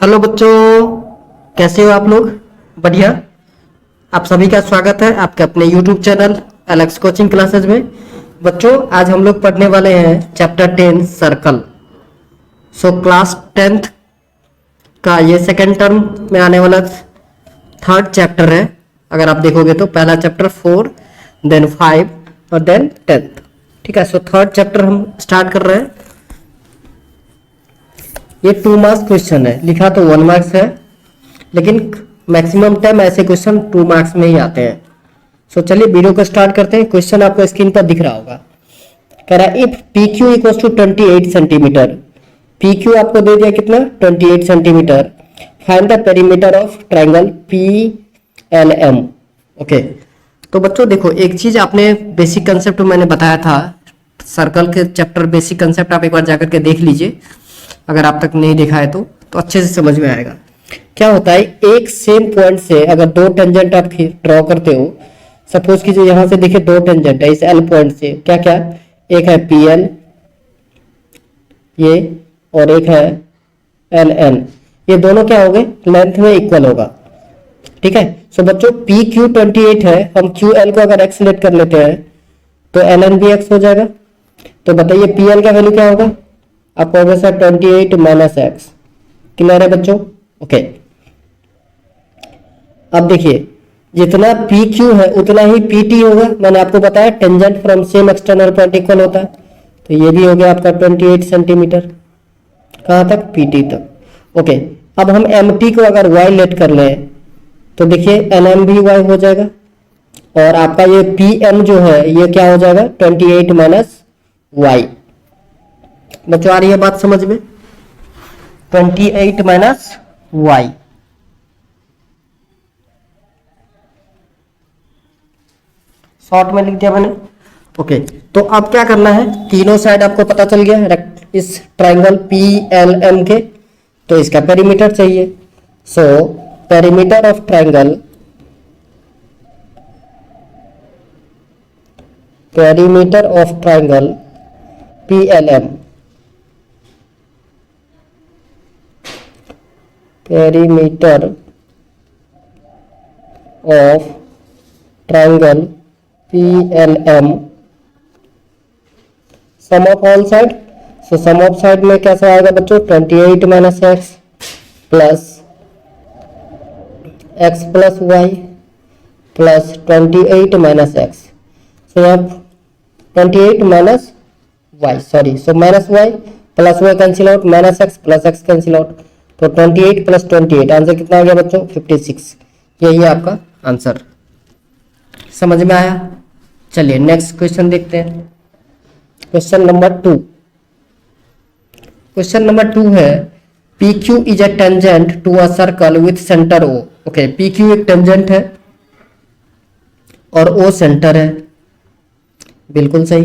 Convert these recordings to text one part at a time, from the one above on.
Hello बच्चों, कैसे हो आप लोग? बढ़िया। आप सभी का स्वागत है आपके अपने YouTube channel Alex coaching classes में। बच्चों, आज हम लोग पढ़ने वाले हैं चैप्टर 10 सर्कल। क्लास 10th का ये सेकेंड टर्म में आने वाला थर्ड चैप्टर है। अगर आप देखोगे तो पहला चैप्टर 4, देन 5 और देन 10th। ठीक है, थर्ड चैप्टर हम स्टार्ट कर रहे हैं। ये 2 मार्क्स क्वेश्चन है, लिखा तो 1 मार्क्स है, लेकिन मैक्सिमम टाइम ऐसे क्वेश्चन 2 मार्क्स में ही आते हैं। चलिए वीडियो को स्टार्ट करते हैं। क्वेश्चन आपको स्क्रीन पर दिख रहा होगा। कह रहा है if P Q equal to 28 centimetre, P Q आपको दे दिया कितना 28 centimetre, find the perimeter of triangle P L M. Okay, तो बच्चों देखो, एक चीज आपने बेसिक कंसेप्ट मैंने बताया था सर्कल के चैप्टर, बेसिक कंसेप्ट आप एक बार जाकर के देख लीजिए। अगर आप तक नहीं देखा है तो अच्छे से समझ में आएगा। क्या होता है, एक सेम पॉइंट से अगर 2 टेंजेंट आप ड्रॉ करते हो, सपोज कीजिए यहां से देखिए 2 टेंजेंट है इस एल पॉइंट से। क्या क्या, एक है पी एल ये, और एक है एल एन। ये दोनों क्या हो गए, लेंथ में इक्वल होगा। ठीक है, सो बच्चों पी क्यू 28 है, हम क्यू एल को अगर एक्स लेट कर लेते हैं तो एल एन भी एक्स हो जाएगा। तो बताइए पी एल का वैल्यू क्या होगा, आपको होगा सर 28 माइनस एक्स। क्लियर है बच्चों? ओके, अब देखिए जितना पी क्यू है उतना ही पी टी होगा। मैंने आपको बताया tangent from same external point equal होता है, तो ये भी हो गया आपका 28 सेंटीमीटर। कहां तक, पी टी तक। ओके, अब हम एम टी को अगर वाई लेट कर लें तो देखिए एन एम भी वाई हो जाएगा, और आपका ये पी एम जो है ये क्या हो जाएगा 28 माइनस वाई। बच्चों आ रही है बात समझ में? 28 माइनस वाई। शॉर्ट में लिख दिया मैंने। ओके, तो अब क्या करना है, तीनों साइड आपको पता चल गया इस ट्राइंगल पी एल एम के, तो इसका पेरीमीटर चाहिए। So perimeter of triangle, perimeter of triangle P L M, perimeter of triangle P L M, sum of all side. So sum of side में कैसा आएगा बच्चों, 28 minus x plus x plus y plus 28 minus x. So यहाँ 28 minus y, sorry, so minus y plus y cancel out, minus x plus x cancel out, तो 28 plus 28 answer कितना आ गया बच्चों 56। यही है आपका आंसर। समझ में आया? चलिए नेक्स्ट क्वेश्चन देखते हैं। Question number 2। क्वेश्चन नंबर 2 है P Q is a tangent to a circle with centre O. Okay, P Q एक टेंजेंट है और ओ सेंटर है, बिल्कुल सही।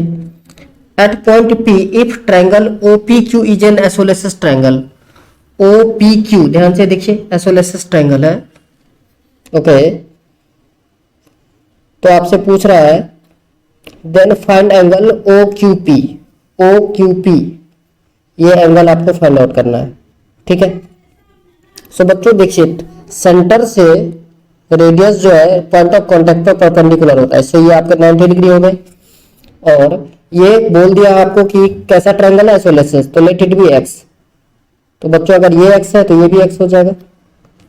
At point P if triangle O P Q is an isosceles triangle. O P Q, ध्यान से देखिए, isosceles triangle है। ओके, तो आपसे पूछ रहा है then find angle O Q P. O Q P ये एंगल आपको फाइंड आउट करना है। ठीक है, सो बच्चों देखिए सेंटर से रेडियस जो है पॉइंट ऑफ कांटेक्ट पर परपेंडिकुलर होता है, सो ये आपके 90 डिग्री हो गए। और ये बोल दिया आपको कि कैसा ट्रायंगल है, आइसोसेलेस, तो लेट इट बी एक्स। तो बच्चों अगर ये एक्स है तो ये भी एक्स हो जाएगा।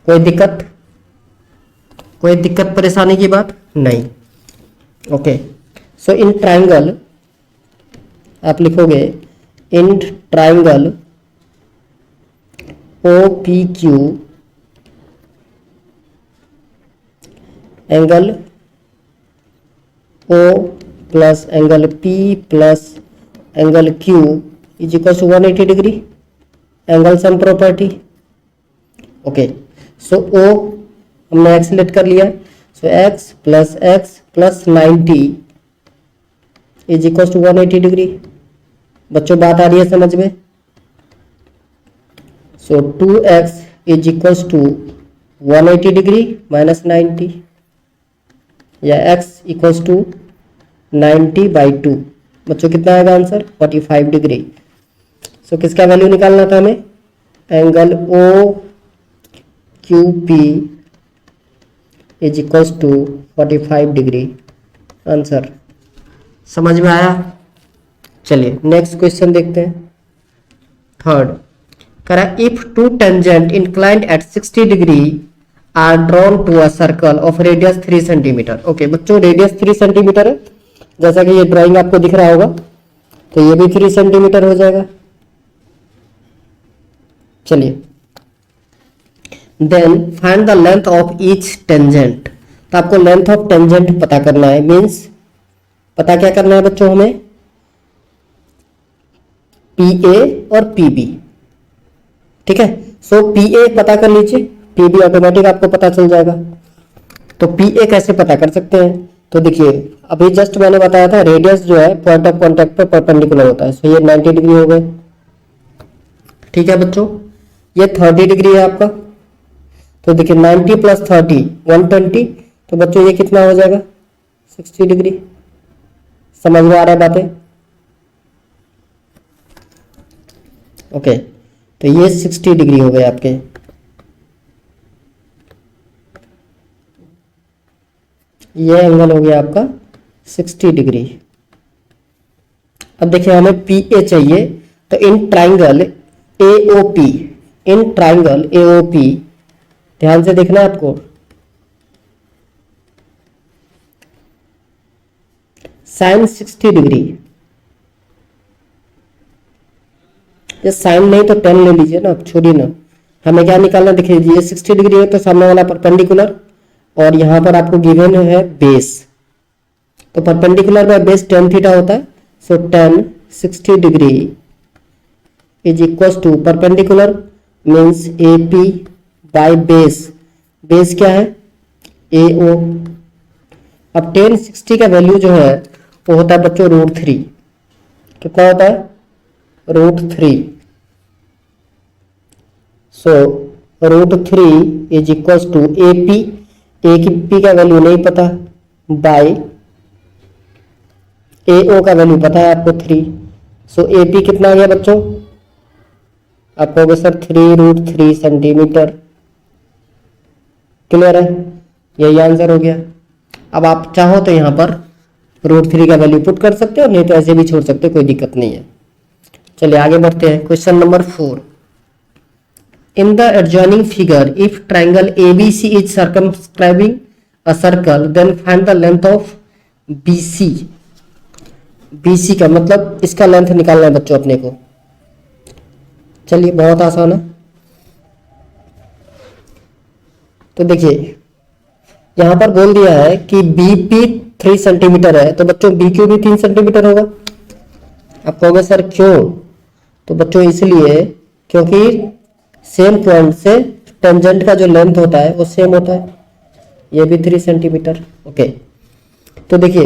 कोई दिक्कत परेशानी की बात नहीं। ओके, सो इन ट्राइंगल आप लिखोगे in triangle O P Q angle O plus angle P plus angle Q is equal to 180 degree, angle sum property. Okay, so O हमने एक्स लेट कर लिया, so x plus 90 is equal to 180 degree. बच्चों बात आ रही है समझ में? So 2x is equal to 180 degree minus 90, या x इक्वल टू 90/2। बच्चों कितना आएगा आंसर 45 डिग्री। सो किसका वैल्यू निकालना था हमें, angle O Q P is equals to 45 degree. Answer समझ में आया। चलिए नेक्स्ट क्वेश्चन देखते हैं। थर्ड करा if two tangent inclined at 60 degree are drawn to a circle of radius 3 centimetre. Okay बच्चों रेडियस 3 सेंटीमीटर है, जैसा कि ये ड्राइंग आपको दिख रहा होगा, तो ये भी 3 सेंटीमीटर हो जाएगा। चलिए then find the length of each tangent. तो आपको लेंथ ऑफ टेंजेंट पता करना है, मीन्स पता क्या करना है बच्चों हमें, पी ए और पी बी। ठीक है, सो पी ए पता कर लीजिए, पी बी ऑटोमेटिक आपको पता चल जाएगा। तो पी ए कैसे पता कर सकते हैं, तो देखिए अभी जस्ट मैंने बताया था रेडियस जो है पॉइंट ऑफ कांटेक्ट पे परपेंडिकुलर होता है, सो ये 90 डिग्री हो गए। ठीक है बच्चों, ये 30 डिग्री है आपका, तो देखिए 90 प्लस 30 120, तो बच्चों ये कितना हो जाएगा 60 डिग्री। समझ में आ रहा है बातें। ओके तो ये 60 डिग्री हो गए आपके। ये एंगल हो गया आपका 60 डिग्री। अब देखिए हमें पी ए चाहिए, तो in triangle AOP, in triangle AOP ध्यान से देखना है आपको, साइन 60 डिग्री, ये साइन नहीं तो टेन ले लीजिए ना, छोड़िए ना। हमें क्या निकालना, देखिए ये 60 डिग्री है तो सामने वाला परपेंडिकुलर, और यहां पर आपको गिवन है बेस, तो perpendicular by base tan theta होता है, so tan 60 degree is equal to perpendicular means A P by base, base क्या है ए ओ। अब टेन 60 का वैल्यू जो है वो होता है बच्चों √3, कितना होता है √3, so √3 is equal to A P, A की पी का वैल्यू नहीं पता, बाय ए ओ का वैल्यू पता है आपको 3, सो ए पी कितना आ गया बच्चों, आप कहोगे सर 3√3 सेंटीमीटर। क्लियर है, यही आंसर हो गया। अब आप चाहो तो यहां पर √3 का वैल्यू पुट कर सकते हो, नहीं तो ऐसे भी छोड़ सकते हो, कोई दिक्कत नहीं है। चलिए आगे बढ़ते हैं। Question number 4, in the adjoining figure if triangle ABC is circumscribing a circle then find the length of BC. BC का मतलब इसका लेंथ निकालना है बच्चों अपने को। चलिए बहुत आसान है। तो देखिए यहां पर बोल दिया है कि बीपी 3 सेंटीमीटर है, तो बच्चों बीक्यू भी 3 सेंटीमीटर होगा। आप कहोगे सर क्यों, तो बच्चों इसलिए क्योंकि सेम पॉइंट से टेंजेंट का जो लेंथ होता है वो सेम होता है, ये भी 3 सेंटीमीटर। ओके तो देखिए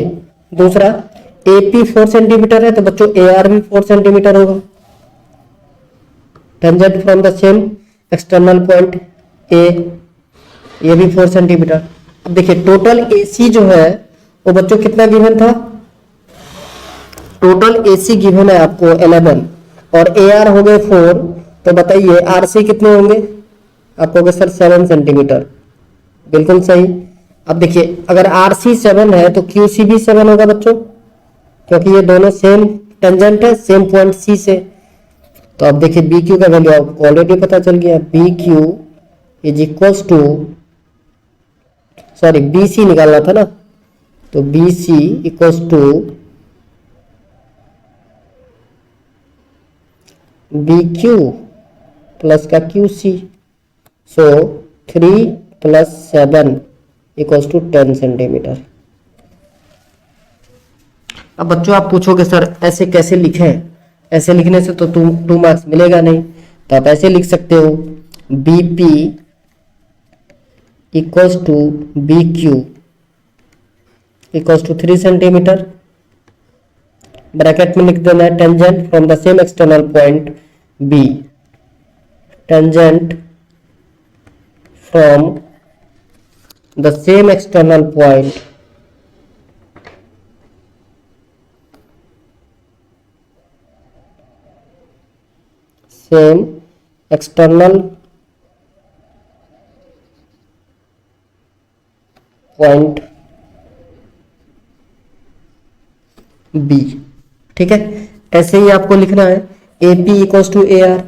दूसरा AP 4 सेंटीमीटर है, तो बच्चों AR भी 4 सेंटीमीटर होगा, tangent from the same external point A, ये भी 4 सेंटीमीटर। अब देखिए टोटल AC जो है वो बच्चों कितना गिवन था, टोटल AC गिवन है आपको 11 और AR हो गए 4, तो बताइए RC कितने होंगे, आप कहोगे सर 7 सेंटीमीटर, बिल्कुल सही। अब देखिए अगर RC 7 है तो QC भी 7 होगा बच्चों, क्योंकि ये दोनों सेम टेंजेंट है सेम पॉइंट C से। तो अब देखिए BQ का वैल्यू आपको ऑलरेडी पता चल गया, BQ is equal to, sorry BC निकालना था ना, तो BC equal to BQ plus का QC, so 3 plus 7 equal to 10 centimetre. अब बच्चों आप पूछोगे सर ऐसे कैसे लिखें, ऐसे लिखने से तो 2 मार्क्स मिलेगा नहीं, तो आप ऐसे लिख सकते हो BP equals to BQ equals to 3 centimetre, bracket में लिख देना है tangent from the same external point B, tangent from the same external point same external point B. ठीक है, ऐसे ही आपको लिखना है A P equals to A R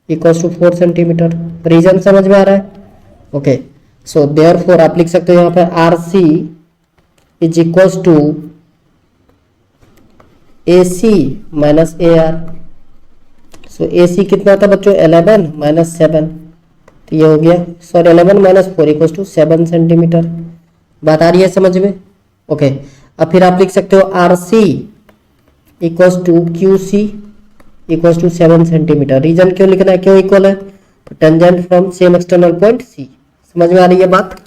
equals to 4 centimetre. Reason समझ में आ रहा है? ओके, सो देयरफॉर आप लिख सकते हो यहाँ पर R C is equals to A C minus A R. So A C कितना था बच्चों? 11 माइनस 7, तो ये हो गया, sorry 11 minus 4 equals to 7 centimetre. बात आ रही है समझ में? ओके, अब फिर आप लिख सकते हो R C equals to Q C equals to 7 centimetre. Reason क्यों लिखना है, क्यों इक्वल है? Tangent from same external point C. समझ में आ रही है बात?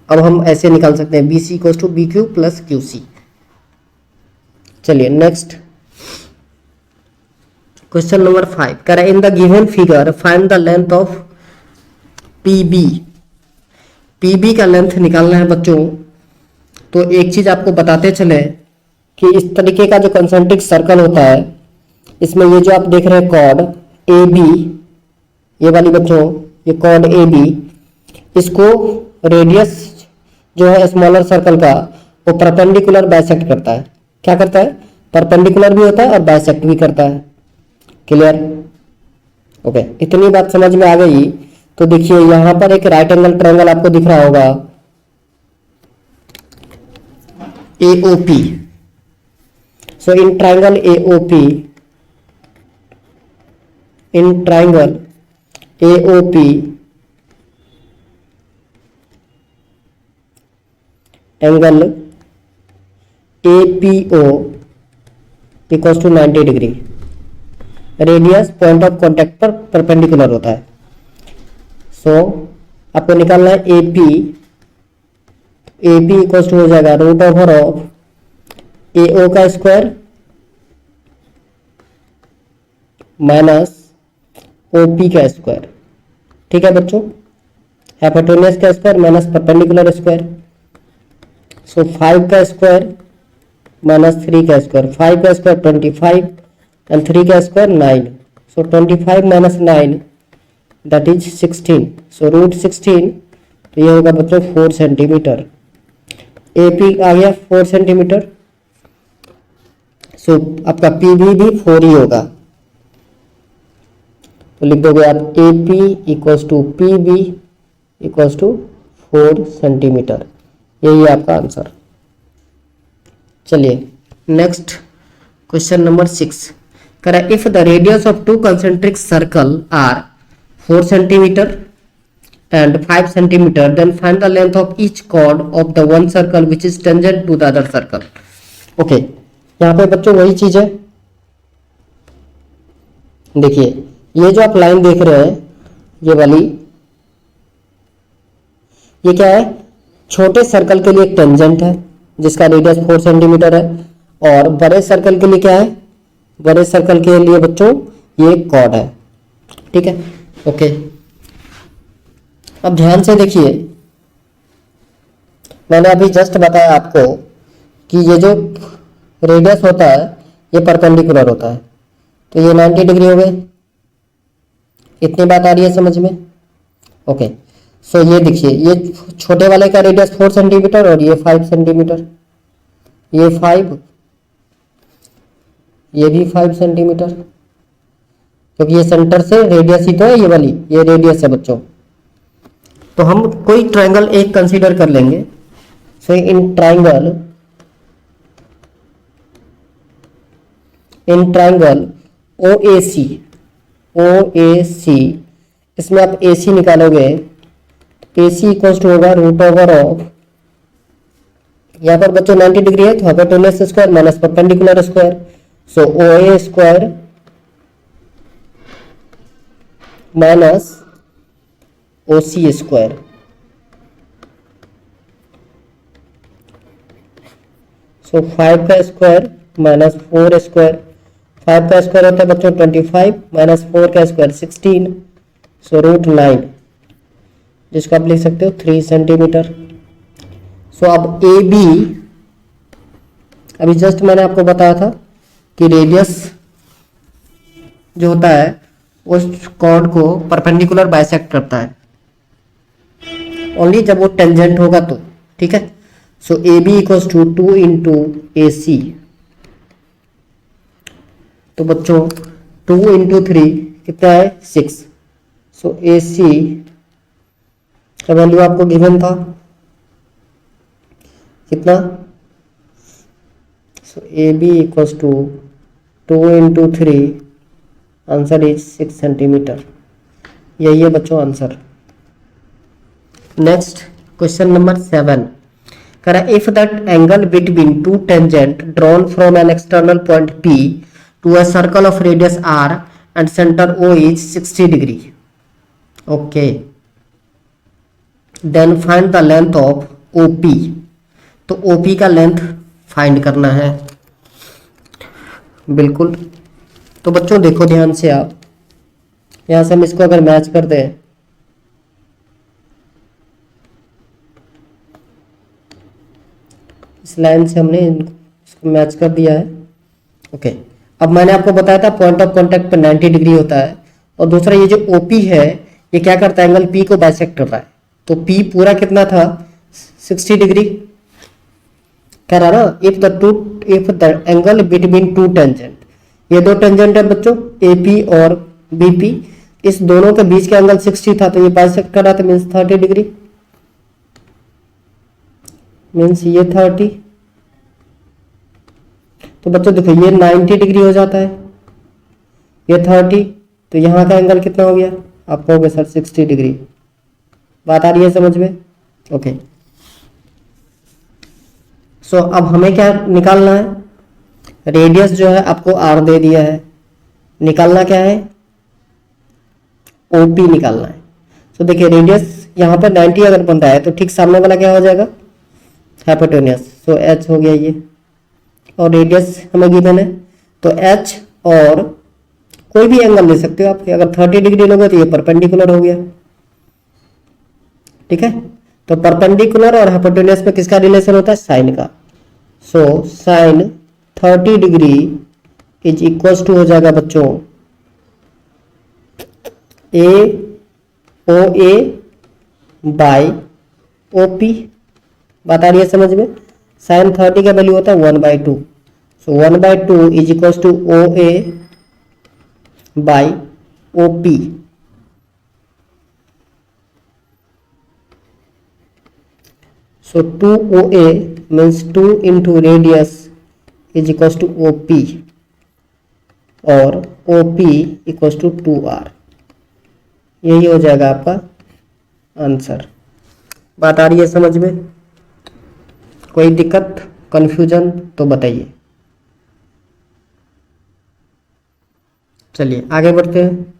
अब हम ऐसे निकाल सकते हैं B C equals to B Q plus Q C. चलिए नेक्स्ट क्वेश्चन नंबर 5 कह रहा है in the given figure find the length of P B. P B का लेंथ निकालना है बच्चों। तो एक चीज आपको बताते चले कि इस तरीके का जो कंसेंट्रिक सर्कल होता है, इसमें ये जो आप देख रहे हैं कॉर्ड ए बी, ये वाली बच्चों ये कॉर्ड ए बी, इसको रेडियस जो है स्मॉलर सर्कल का वो परपेंडिकुलर बाइसेक्ट करता है। क्या करता है? परपेंडिकुलर भी होता है और बाइसेक्ट भी करता है। क्लियर? ओके, इतनी बात समझ में आ गई। तो देखिए यहां पर एक राइट एंगल ट्रायंगल आपको दिख रहा होगा AOP। So in triangle AOP, in triangle AOP angle APO equals to 90 degree. Radius point of contact पर परपेंडिकुलर होता है। सो आपको निकालना है AP। AP इक्वल्स टू हो जाएगा रूट ओवर ऑफ AO का स्क्वायर माइनस OP का स्क्वायर। ठीक है बच्चों, हाइपोटेन्यूज का square minus perpendicular square. So 5 का स्क्वायर माइनस 3 का स्क्वायर, 5 का स्क्वायर 25 एंड 3 का square 9। So 25 minus 9 that is 16। So root 16, तो ये होगा बच्चों 4 सेंटीमीटर। AP आ गया 4 सेंटीमीटर। सो आपका PB भी 4 ही होगा। तो लिख दोगे आप AP equals to PB equals to 4 centimetre. यही है आपका आंसर। चलिए नेक्स्ट क्वेश्चन नंबर 6 कह रहा है if the radius of two concentric circle are 4 centimetre and 5 centimeter, then find the length of each chord of the one circle which is tangent to the other circle. Okay, यहाँ पे बच्चों वही चीज है। देखिए ये जो आप लाइन देख रहे हैं ये वाली, ये क्या है? छोटे सर्कल के लिए एक टेंजेंट है जिसका रेडियस 4 सेंटीमीटर है, और बड़े सर्कल के लिए क्या है? बड़े सर्कल के लिए बच्चों ये एक कॉर्ड है। ठीक है, ओके। अब ध्यान से देखिए, मैंने अभी जस्ट बताया आपको कि ये जो रेडियस होता है ये परपेंडिकुलर होता है, तो ये 90 डिग्री हो गए। इतनी बात आ रही है समझ में? ओके, सो ये देखिए ये छोटे वाले का रेडियस 4 सेंटीमीटर और ये 5 सेंटीमीटर, ये 5, ये भी 5 सेंटीमीटर, क्योंकि ये सेंटर से रेडियस ही तो है, ये वाली ये रेडियस है बच्चों। तो हम कोई ट्रायंगल एक कंसीडर कर लेंगे। सो इन ट्रायंगल OAC, इसमें आप AC निकालोगे, AC इक्वल्स टू होगा रूट ओवर ऑफ, यहाँ पर बच्चों 90 डिग्री है तो hypotenuse square minus perpendicular square. So OA square minus OC square. So 5 का स्क्वायर माइनस 4 स्क्वायर, 5 का स्क्वायर होता है बच्चों 25 माइनस 4 का स्क्वायर 16। सो रूट 9, जिसको आप लिख सकते हो 3 सेंटीमीटर। सो अब AB, अभी जस्ट मैंने आपको बताया था कि रेडियस जो होता है उस कॉर्ड को परपेंडिकुलर बाइसेक्ट करता है। ओनली जब वो टेंजेंट होगा तो, ठीक है। So A B equals to 2 into A C. तो बच्चों 2 इंटू 3 कितना है 6। सो ए सी का वैल्यू आपको गिवन था कितना, so A B equals to 2 into 3, answer is 6 centimetre. यही है बच्चों आंसर। नेक्स्ट क्वेश्चन नंबर 7 करा, if that angle between two tangent drawn from an external point P to a circle of radius R and center O is 60 degree. Okay. Then find the length of OP. तो OP का length find करना है। बिल्कुल। तो बच्चों देखो ध्यान से, आप यहां से हम इसको अगर मैच कर दें, इस लाइन से हमने इसको मैच कर दिया है। ओके। अब मैंने आपको बताया था पॉइंट ऑफ कांटेक्ट पर 90 डिग्री होता है, और दूसरा ये जो ओपी है ये क्या करता है, एंगल पी को बाइसेक्ट कर रहा है। तो पी पूरा कितना था 60 डिग्री कह रहा ना। If the angle between two tangent, ये दो टेंजेंट है बच्चों एपी और बीपी, इस दोनों के बीच का एंगल 60 था, तो ये बाइसेक्ट कर रहा था, मीन्स 30 डिग्री, मीन्स ये 30। तो बच्चों देखो ये 90 डिग्री हो जाता है, ये 30, तो यहाँ का एंगल कितना हो गया, आप कहोगे सर 60 डिग्री। बात आ रही है समझ में? ओके। सो अब हमें क्या निकालना है, रेडियस जो है आपको आर दे दिया है, निकालना क्या है, ओपी निकालना है। तो देखिए रेडियस यहाँ पर 90 अगर बन रहा है तो ठीक सामने वाला क्या हो जाएगा, हाइपोटेन्यूस। सो एच हो गया ये, और रेडियस हमें गिवन है, तो एच और कोई भी एंगल ले सकते हो आप, अगर 30 डिग्री लोगे तो ये परपेंडिकुलर हो गया, ठीक है। तो परपेंडिकुलर और हाइपोटेन्यूस में किसका रिलेशन होता है, साइन का। So sine 30 degree is equals to हो जाएगा बच्चों ए ओ ए बाई ओ पी। बात आ रही है समझ में? साइन 30 का वैल्यू होता है 1/2। So 1/2 is equals to O A by O P. So 2OA means 2 into radius is equals to OP, और OP equals to 2R। यही हो जाएगा आपका आंसर। बात आ रही है समझ में? कोई दिक्कत कंफ्यूजन तो बताइए। चलिए आगे बढ़ते हैं।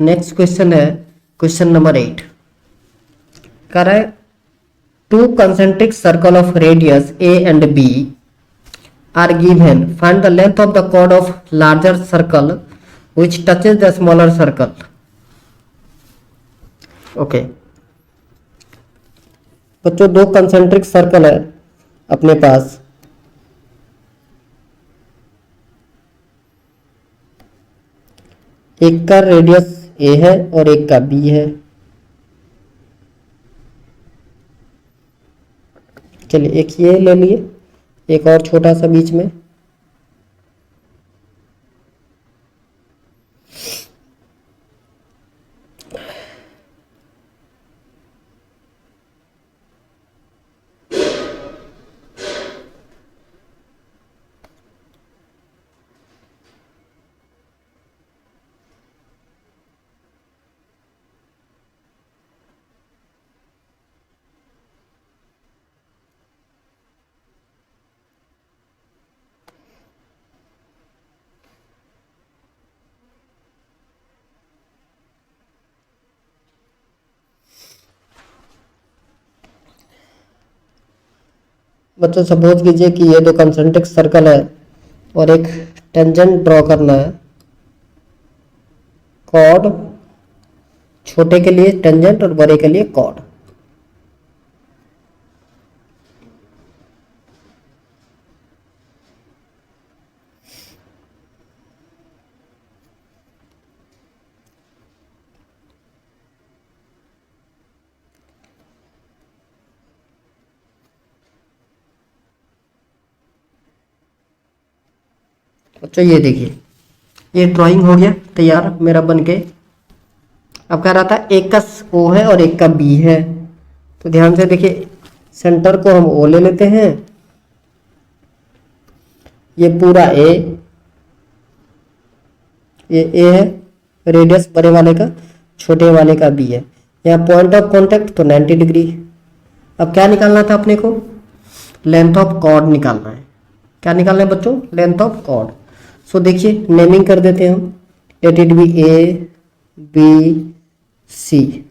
नेक्स्ट क्वेश्चन है क्वेश्चन नंबर 8 कह रहा है, to concentric circle of radius A and B are given, find the length of the chord of larger circle which touches the smaller circle। Okay बच्चों दो कंसेंट्रिक सर्कल है अपने पास, एक का रेडियस ए है और एक का बी है। चलिए एक ये ले लिए, एक और छोटा सा बीच में, बच्चों सपोज कीजिए कि ये दो कंसेंट्रिक सर्कल है और एक टेंजेंट ड्रॉ करना है, कॉर्ड छोटे के लिए टेंजेंट और बड़े के लिए कॉर्ड। बच्चों ये देखिए, ये ड्राइंग हो गया तैयार मेरा बन के। अब कह रहा था एक का ओ है और एक का बी है, तो ध्यान से देखिए, सेंटर को हम ओ ले लेते हैं, ये पूरा ए, ये ए है, रेडियस बड़े वाले का, छोटे वाले का बी है। यहाँ पॉइंट ऑफ कांटेक्ट तो 90 डिग्री। अब क्या निकालना था अपने को, लेंथ ऑफ कॉर्ड निकालना है। क्या निकालना है बच्चों, लेंथ ऑफ कॉर्ड। सो देखिए नेमिंग कर देते हैं हम, let it be A B C.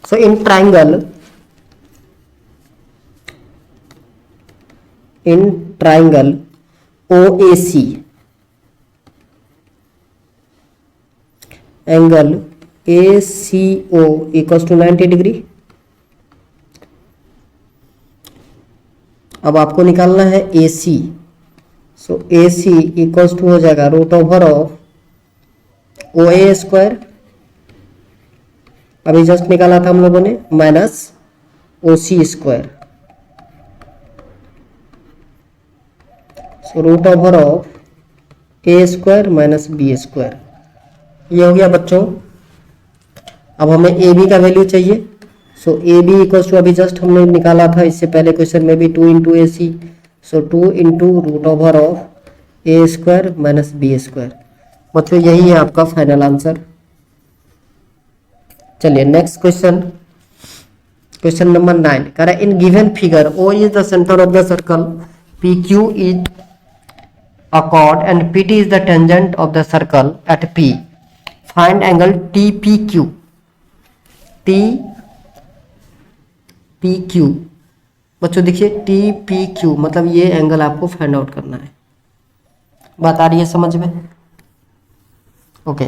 So in triangle, OAC, angle ACO equals to 90 degree. अब आपको निकालना है AC। So AC equals to हो जाएगा root over of OA square, अभी जस्ट निकाला था हम लोगों ने, minus OC square. So root over of A square minus B square, ये हो गया बच्चों। अब हमें ए बी का वैल्यू चाहिए। So A B equals to, अभी जस्ट हमने निकाला था इससे पहले क्वेश्चन में भी, 2 into A C. So 2 into root over of A square minus B square. बच्चों यही है आपका फाइनल आंसर। चलिए नेक्स्ट क्वेश्चन, क्वेश्चन नंबर 9 कह रहा है in given figure O is the centre of the circle, P Q is a chord and PT is the tangent of the circle at P. Find angle TPQ. TPQ बच्चों देखिए, TPQ मतलब ये angle आपको find out करना है। बात आ रही है समझ में? ओके,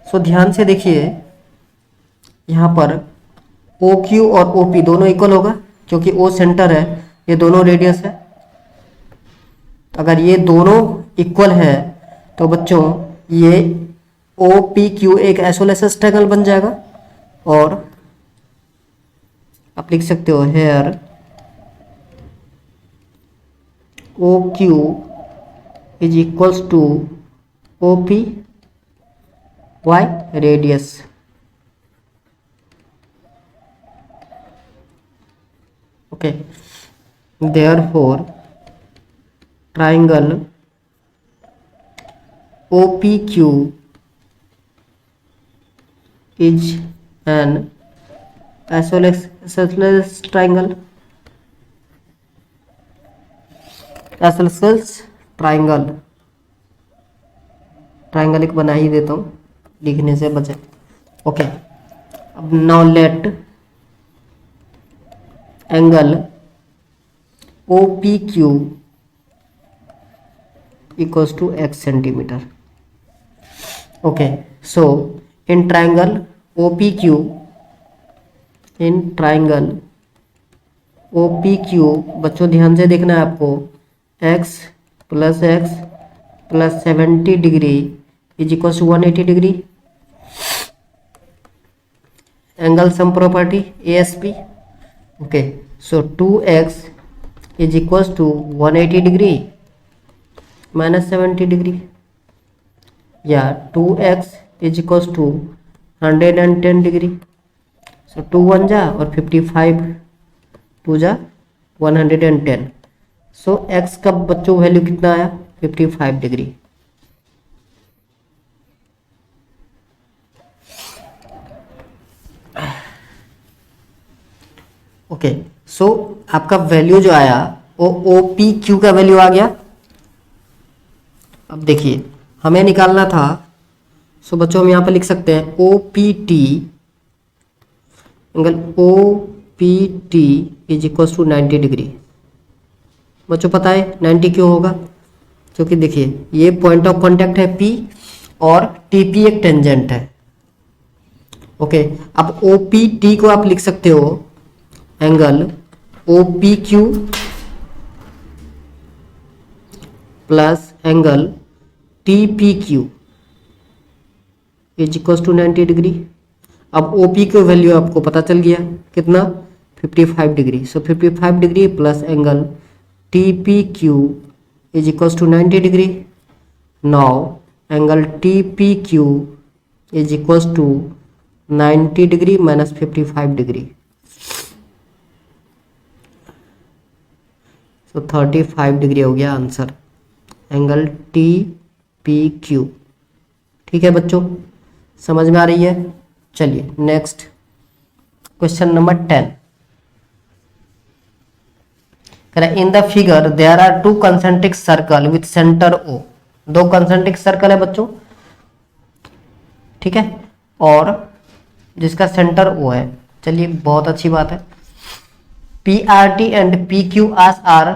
सो ध्यान से देखिए, यहां पर OQ और OP दोनों इक्वल होगा, क्योंकि O सेंटर है, ये दोनों रेडियस है। अगर ये दोनों इक्वल है तो बच्चों ये OPQ एक आइसोसेलेस ट्रायंगल बन जाएगा। और आप लिख सकते हो here OQ is equals to OP why radius. Okay, therefore triangle OPQ is an isosceles triangle, isosceles triangle। ट्राइंगल एक बना ही देता हूँ, लिखने से बचे। ओके, अब now let angle OPQ equals to x centimeter. Okay, so in triangle OPQ, बच्चों ध्यान से देखना है आपको, x plus 70 degree is equal to 180 degree. Angle sum property ASP। Okay, so 2x is equals to 180 degree minus 70 degree, या 2x is equals to 110 degree. So 2 1 जा और 55 2 जा 110। सो x का बच्चों वैल्यू कितना आया, 55 डिग्री। ओके, सो आपका वैल्यू जो आया वो OPQ का वैल्यू आ गया। अब देखिए हमें निकालना था, सो बच्चों हम यहाँ पर लिख सकते हैं OPT, angle OPT is equal to 90 degree. बच्चों पता है 90 क्यों होगा, क्योंकि देखिए ये पॉइंट ऑफ कांटेक्ट है P और TP एक टेंजेंट है। ओके, अब OPT को आप लिख सकते हो angle OPQ plus angle TPQ is equal to 90 degree. अब OP की वैल्यू आपको पता चल गया कितना, 55 degree. So 55 degree plus angle T P Q is equal to 90 degree. Now angle T P Q is equal to 90 degree minus 55 degree, तो 35 degree हो गया answer, angle T P Q. ठीक है बच्चों, समझ में आ रही है। चलिए next question number 10। In the figure there are two concentric circle with centre O. दो कंसेंट्रिक सर्कल है बच्चों, ठीक है, और जिसका सेंटर ओ है। चलिए बहुत अच्छी बात है। P R T and P Q S R,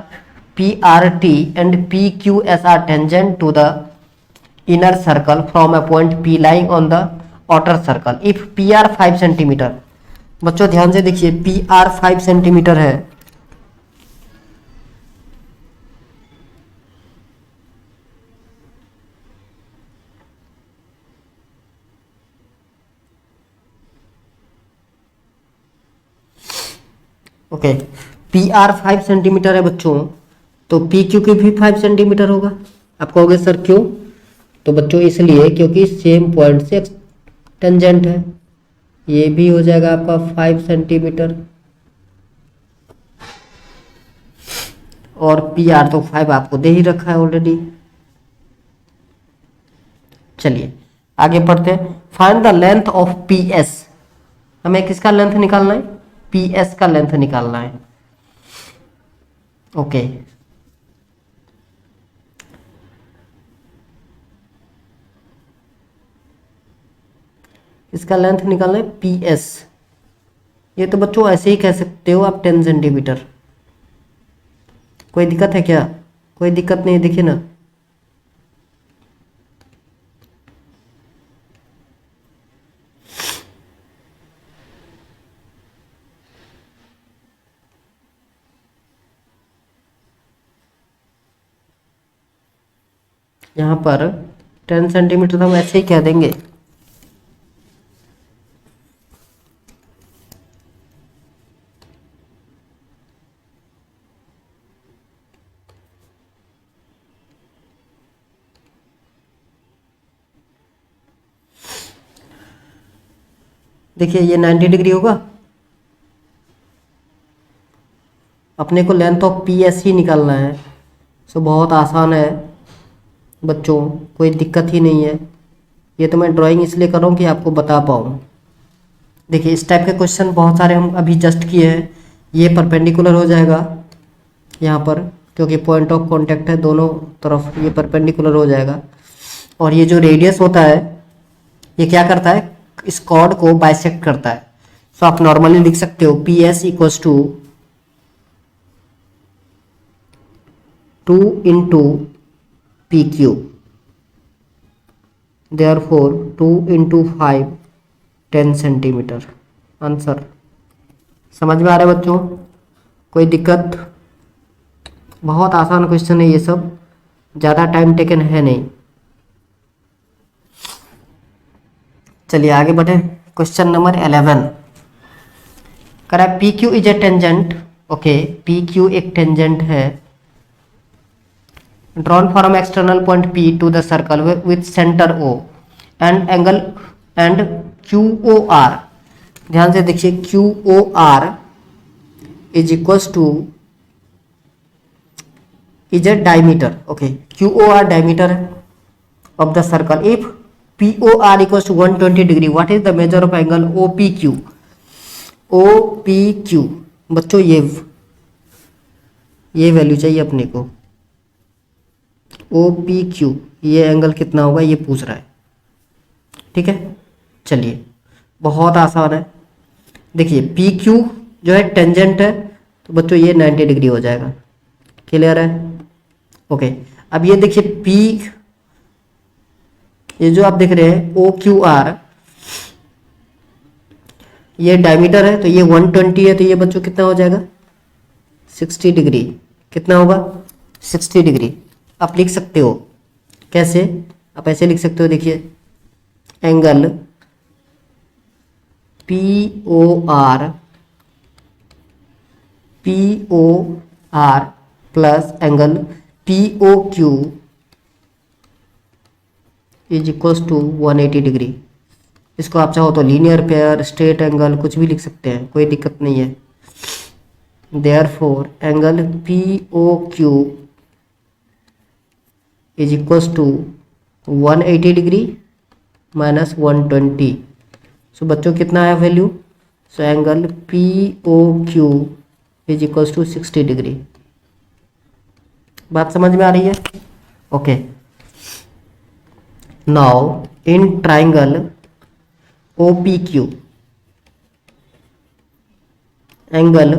P R T and P Q S R tangent to the inner circle from a point P lying on the outer circle if P R 5 centimetre. बच्चों ध्यान से देखिए, P R 5 centimetre है, okay, P R 5 centimetre है बच्चों, तो P Q की भी 5 सेंटीमीटर होगा। आप कहोगे सर क्यों? तो बच्चों इसलिए क्योंकि सेम पॉइंट से टेंजेंट है। ये भी हो जाएगा आपका 5 सेंटीमीटर, और पी आर तो 5 आपको दे ही रखा है ऑलरेडी। चलिए आगे पढ़ते हैं। Find the length of P S. हमें किसका लेंथ निकालना है? पी एस का लेंथ निकालना है। ओके, इसका लेंथ निकालना है पी एस। ये तो बच्चों ऐसे ही कह सकते हो आप 10 सेंटीमीटर। कोई दिक्कत है क्या? कोई दिक्कत नहीं, देखिए ना। यहाँ पर 10 सेंटीमीटर तो हम ऐसे ही कह देंगे। देखिए ये 90 डिग्री होगा। अपने को लेंथ ऑफ पी एस ही निकालना है, सो बहुत आसान है बच्चों, कोई दिक्कत ही नहीं है। ये तो मैं ड्राइंग इसलिए कर रहा हूँ कि आपको बता पाऊँ। देखिए इस टाइप के क्वेश्चन बहुत सारे हम अभी जस्ट किए हैं। ये परपेंडिकुलर हो जाएगा यहाँ पर, क्योंकि पॉइंट ऑफ कांटेक्ट है दोनों तरफ, ये परपेंडिकुलर हो जाएगा। और ये जो रेडियस होता है ये क्या करता है? इस कॉर्ड को बाइसेक्ट करता है। सो आप नॉर्मली लिख सकते हो P S equals to 2 into P Q, therefore 2 into 5 10 centimetre answer. समझ में आ रहा है बच्चों? कोई दिक्कत? बहुत आसान क्वेश्चन है ये सब, ज़्यादा टाइम टेकन है नहीं। चलिए आगे बढ़े। क्वेश्चन नंबर 11 करा P Q is a tangent. Okay, P Q एक टेंजेंट है drawn from external point P to the circle with center O and angle and QOR। ध्यान से देखिए QOR is equals to is a diameter। Okay, QOR diameter of the circle। if POR equals to 120 degree, what is the measure of angle OPQ? OPQ बच्चों ये value चाहिए अपने को। OPQ ये angle कितना होगा ये पूछ रहा है, ठीक है। चलिए बहुत आसान है। देखिए PQ जो है टेंजेंट है, तो बच्चों ये 90 डिग्री हो जाएगा। क्लियर है? ओके, अब ये देखिए P, ये जो आप देख रहे हैं OQR, ये डायमीटर है, तो ये 120 है, तो ये बच्चों कितना हो जाएगा? 60 डिग्री। कितना होगा? 60 डिग्री। आप लिख सकते हो कैसे? आप ऐसे लिख सकते हो, देखिए angle POR plus angle P O Q is equals to 180 degree. इसको आप चाहो तो लीनियर पेयर, स्ट्रेट एंगल कुछ भी लिख सकते हैं, कोई दिक्कत नहीं है। Therefore angle P O Q is equals to 180 degree minus 120। So बच्चों कितना है value? So angle P O Q is equals to 60 degree. बात समझ में आ रही है? Okay, now in triangle O P Q angle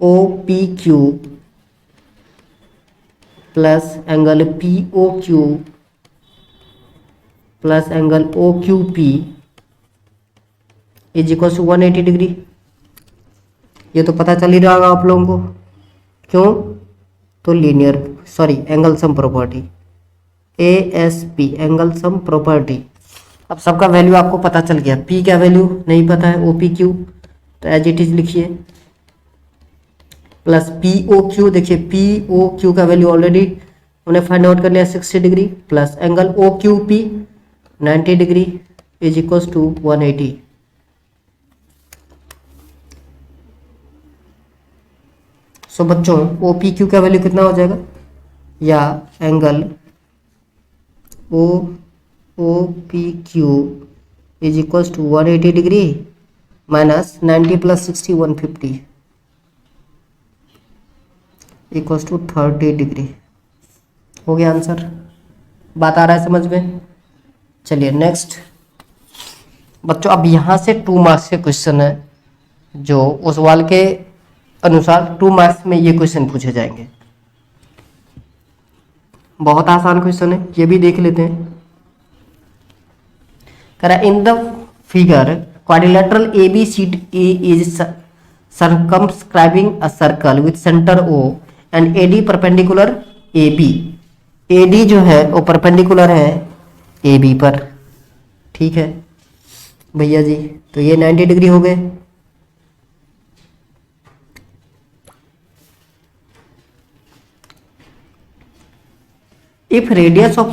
O P Q plus angle P O Q plus angle O Q P is equal to 180 degree. ये तो पता चल ही रहा होगा आप लोगों को, क्यों? तो linear angle sum property, ASP angle sum property. अब सबका वैल्यू आपको पता चल गया। P क्या वैल्यू नहीं पता है, OPQ, तो एज इट इज लिखिए, प्लस POQ। देखिए POQ का वैल्यू ऑलरेडी हमने फाइंड आउट कर लिया 60 degree, plus angle OQP 90 degree is equals to 180। So बच्चों OPQ का वैल्यू कितना हो जाएगा? या angle OPQ is equals to 180 degree minus 90 plus 60 150 equals to 30 degree. हो गया आंसर? बात आ रहा है समझ में? चलिए नेक्स्ट बच्चों, अब यहाँ से 2 मार्क्स के क्वेश्चन है, जो उस सवाल के अनुसार 2 मार्क्स में ये क्वेश्चन पूछे जाएंगे। बहुत आसान क्वेश्चन है, ये भी देख लेते हैं। कह रहा इन the figure quadrilateral ABCD is circumscribing a circle with center O and AD perpendicular AB। AD जो है वो परपेंडिकुलर है AB पर, ठीक है भैया जी। तो ये 90 डिग्री हो गए। If radius of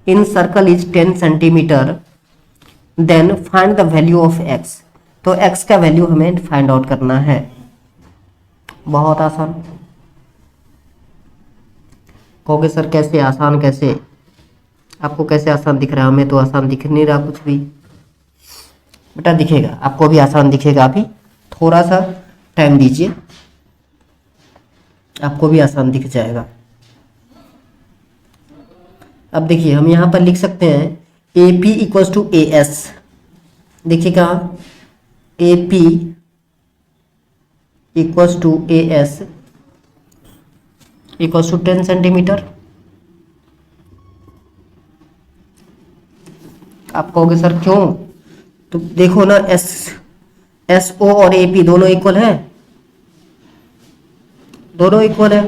in circle is 10 centimetre then find the value of x। तो x का वैल्यू हमें फाइंड आउट करना है। बहुत आसान। कहोगे सर कैसे आसान, कैसे? आपको कैसे आसान दिख रहा है? हमें तो आसान दिख नहीं रहा कुछ भी। बेटा दिखेगा, आपको भी आसान दिखेगा, अभी थोड़ा सा टाइम दीजिए, आपको भी आसान दिख जाएगा। अब देखिए हम यहाँ पर लिख सकते हैं AP इक्वल्स टू AS। देखिए कहाँ AP equals to AS equals to 10 centimetre. आप कहोगे सर क्यों? तो देखो ना, SO और AP दोनों इक्वल है, दोनों इक्वल है,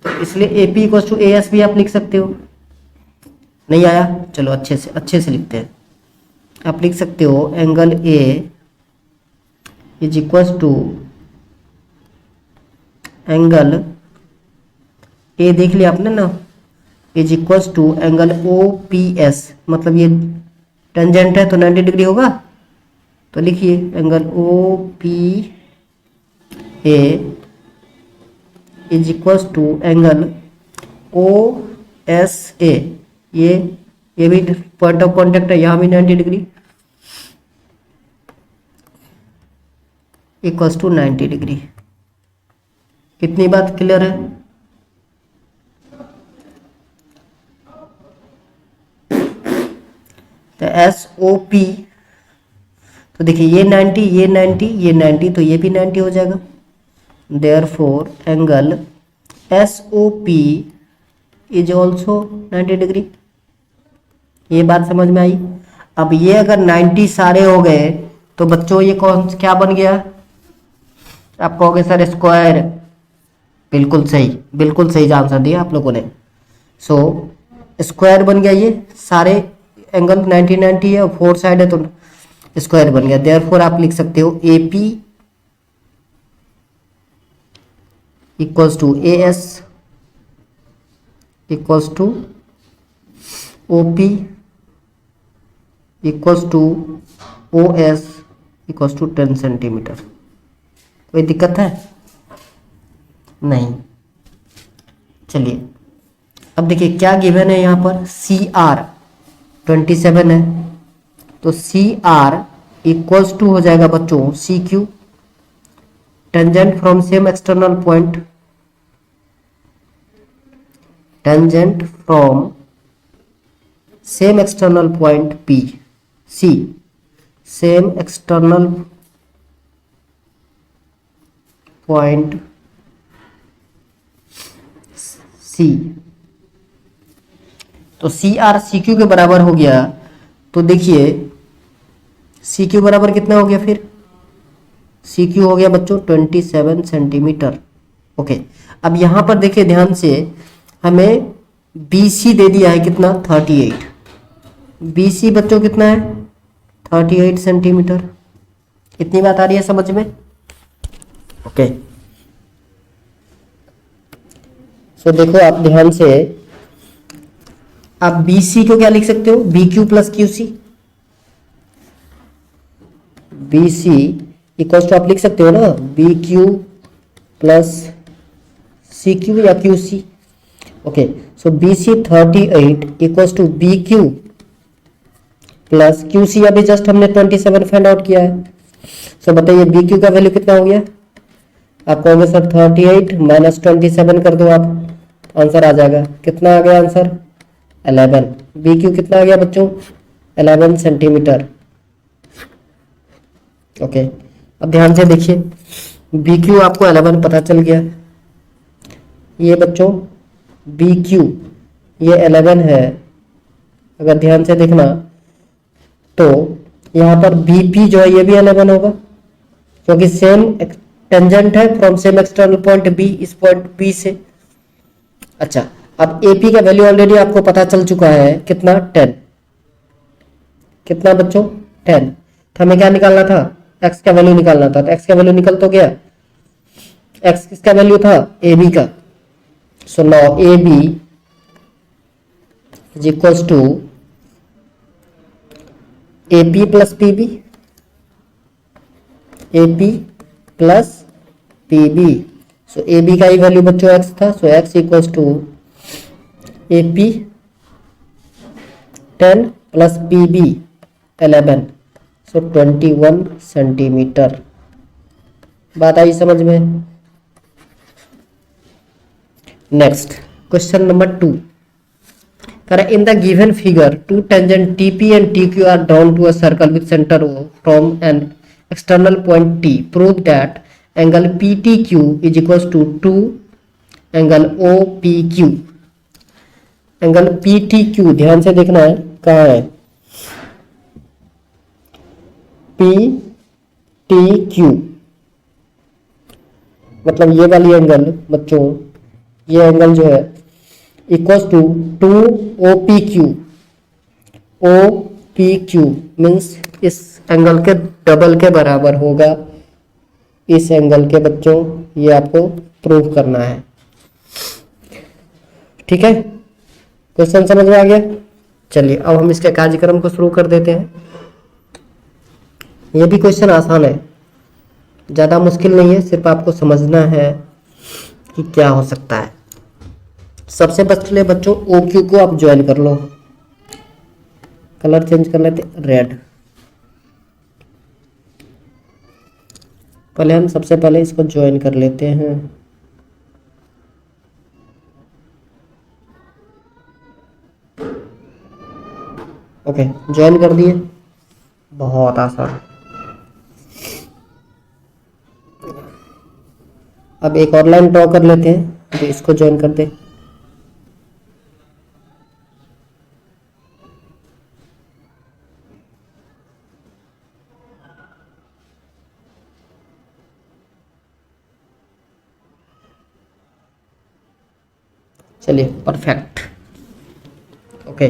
तो इसलिए AP इक्वल्स टू AS भी आप लिख सकते हो। नहीं आया? चलो अच्छे से लिखते हैं। आप लिख सकते हो angle A is equals to angle A, देख लिया आपने ना, is equals to angle OPS। मतलब ये टेंजेंट है तो 90 डिग्री होगा, तो लिखिए angle OPA is equals to angle OSA। ये भी पॉइंट ऑफ कांटेक्ट है, यहाँ भी 90 डिग्री इक्वल्स टू 90 डिग्री। कितनी बात क्लियर है? तो SOP, तो देखिए ये 90 ये 90 ये 90, तो ये भी 90 हो जाएगा। Therefore angle SOP is also 90 degree. ये बात समझ में आई? अब ये अगर 90 सारे हो गए तो बच्चों ये क्या बन गया? आप कहोगे सर स्क्वायर। बिल्कुल सही आंसर दिया आप लोगों ने। सो स्क्वायर बन गया, ये सारे एंगल 90 90 है और 4 साइड है तो स्क्वायर बन गया। देयरफॉर आप लिख सकते हो AP equals to A S equals to O P equals to O S equals to 10 centimetre. कोई दिक्कत है? नहीं। चलिए अब देखिए क्या गिवन है यहाँ पर, सी आर 27 है, तो सी आर इक्वल्स टू हो जाएगा बच्चों C Q, tangent from same external point, tangent from same external point P C, same external point C. तो सी आर सी क्यू के बराबर हो गया, तो देखिए सी क्यू बराबर कितना हो गया, फिर सी क्यू हो गया बच्चों 27 सेंटीमीटर। ओके, अब यहां पर देखिए ध्यान से, हमें बी सी दे दिया है कितना 38, बी सी बच्चों कितना है 38 सेंटीमीटर। इतनी बात आ रही है समझ में? ओके सो देखो आप ध्यान से, आप बी सी को क्या लिख सकते हो, B Q plus Q C, B C equals to आप लिख सकते हो ना B Q plus C Q या Q C. Okay so B C 38 equals to B Q plus Q C, अभी जस्ट हमने 27 फाइंड आउट किया है। सो बताइए बी क्यू का वैल्यू कितना हो गया, आप कहोगे सर 38 माइनस 27 कर दो आप, आंसर आ जाएगा। कितना आ गया आंसर 11। बी क्यू कितना आ गया बच्चों 11 सेंटीमीटर। ओके अब ध्यान से देखिए, बी क्यू आपको 11 पता चल गया, ये बच्चों बी क्यू ये 11 है। अगर ध्यान से देखना तो यहाँ पर बी पी जो है ये भी 11 होगा, क्योंकि सेम टेंजेंट है from same external point B, इस पॉइंट बी से। अच्छा अब ए पी का वैल्यू ऑलरेडी आपको पता चल चुका है कितना 10, कितना बच्चों 10। तो हमें क्या निकालना था, x का वैल्यू निकालना था, तो x का वैल्यू निकल तो गया, x किसका वैल्यू था ए बी का। So now A B is equals to A P plus P B, A P plus P B. So A B का ही वैल्यू बच्चों x था, so x equals to A P 10 plus P B 11, so 21 centimetre. बात आई समझ में? Next question number 2, in the given figure two tangent TP and TQ are drawn to a circle with center O from an external point T. Prove that angle PTQ is equals to 2 angle OPQ. Angle PTQ ध्यान से देखना है कहाँ है, PTQ मतलब ये वाली angle बच्चों, ये एंगल जो है equals to 2 OPQ। OPQ means इस एंगल के डबल के बराबर होगा इस एंगल के बच्चों, ये आपको प्रूव करना है। ठीक है, क्वेश्चन समझ में आ गया? चलिए अब हम इसके कार्यक्रम को शुरू कर देते हैं। ये भी क्वेश्चन आसान है, ज़्यादा मुश्किल नहीं है, सिर्फ आपको समझना है कि क्या हो सकता है। सबसे पहले बच्चों OQ को आप ज्वाइन कर लो, कलर चेंज कर लेते रेड। पहले हम सबसे पहले इसको ज्वाइन कर लेते हैं। ओके ज्वाइन कर दिए, बहुत आसान। अब एक और लाइन ड्रॉ कर लेते हैं, तो इसको ज्वाइन कर दे। चलिए परफेक्ट। ओके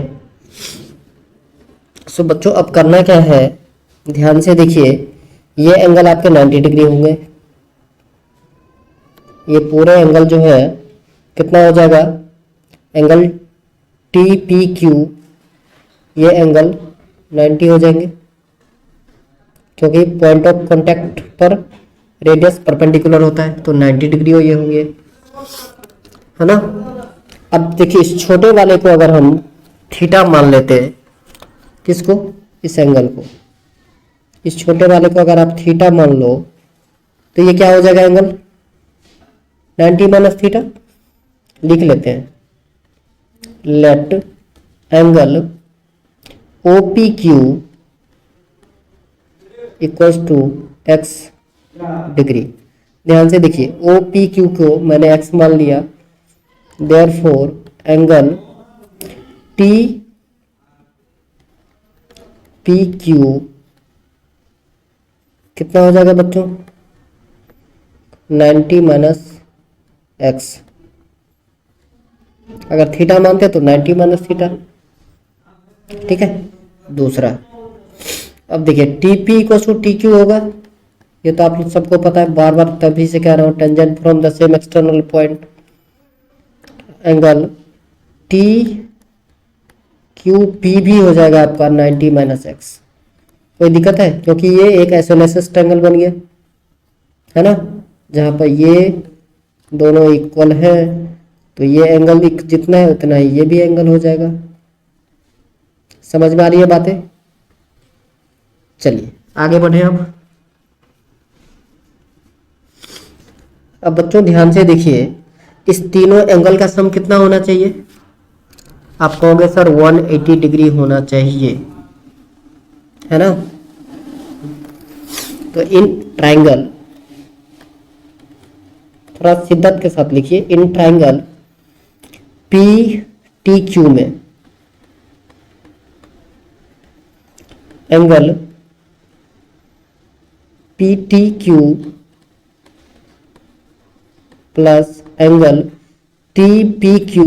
सो बच्चों अब करना क्या है, ध्यान से देखिए, ये एंगल आपके 90 डिग्री होंगे, ये पूरे एंगल जो है कितना हो जाएगा, एंगल टी पी क्यू, ये एंगल 90 हो जाएंगे, क्योंकि पॉइंट ऑफ कांटेक्ट पर रेडियस परपेंडिकुलर होता है, तो 90 डिग्री ये होंगे, है ना। अब देखिए इस छोटे वाले को अगर हम थीटा मान लेते हैं, किसको, इस एंगल को, इस छोटे वाले को अगर आप थीटा मान लो तो ये क्या हो जाएगा, एंगल 90 माइनस थीटा। लिख लेते हैं, let angle O P Q equals to X degree. ध्यान से देखिए, ओ पी क्यू को मैंने एक्स मान लिया, therefore angle T P Q कितना हो जाएगा बच्चों, 90 माइनस एक्स। अगर थीटा मानते तो 90 माइनस थीटा, ठीक है। दूसरा, अब देखिए T P equal to T Q होगा, ये तो आप सबको पता है, बार बार तभी से कह रहा हूँ, tangent from the same external point. Angle T Q P भी हो जाएगा आपका 90 माइनस एक्स। कोई दिक्कत है, क्योंकि ये एक आइसोलेसिस ट्रायंगल बन गया, है ना, जहाँ पर ये दोनों इक्वल है, तो ये एंगल जितना है उतना ही ये भी एंगल हो जाएगा। समझ में आ रही है बातें। चलिए आगे बढ़े। अब बच्चों ध्यान से देखिए, इस तीनों एंगल का सम कितना होना चाहिए, आप कहोगे सर 180 डिग्री होना चाहिए, है ना। तो इन ट्रायंगल, थोड़ा शिद्दत के साथ लिखिए, in triangle P T Q में angle P T Q plus angle T P Q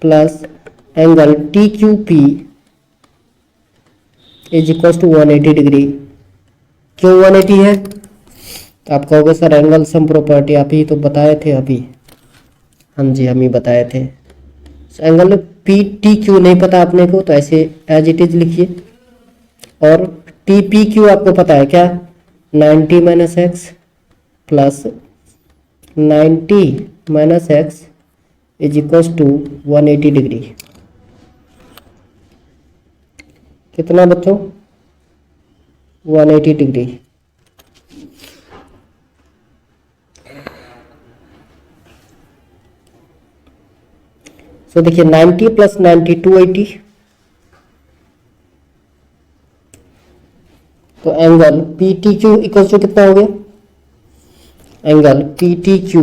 plus angle T Q P is equal to 180 degree. क्यों 180 है, तो आप कहोगे सर एंगल सम प्रॉपर्टी आप ही तो बताए थे अभी। हाँ जी, हम ही बताए थे। एंगल पी टी क्यू नहीं पता अपने को, तो ऐसे एज इट इज लिखिए। और टी पी क्यू आपको पता है क्या, 90 minus x plus 90 minus X is equal to 180 degree. कितना बच्चों, 180 डिग्री। सो देखिए 90 प्लस 90 280, तो angle P T Q equal to कितना हो गया, angle P T Q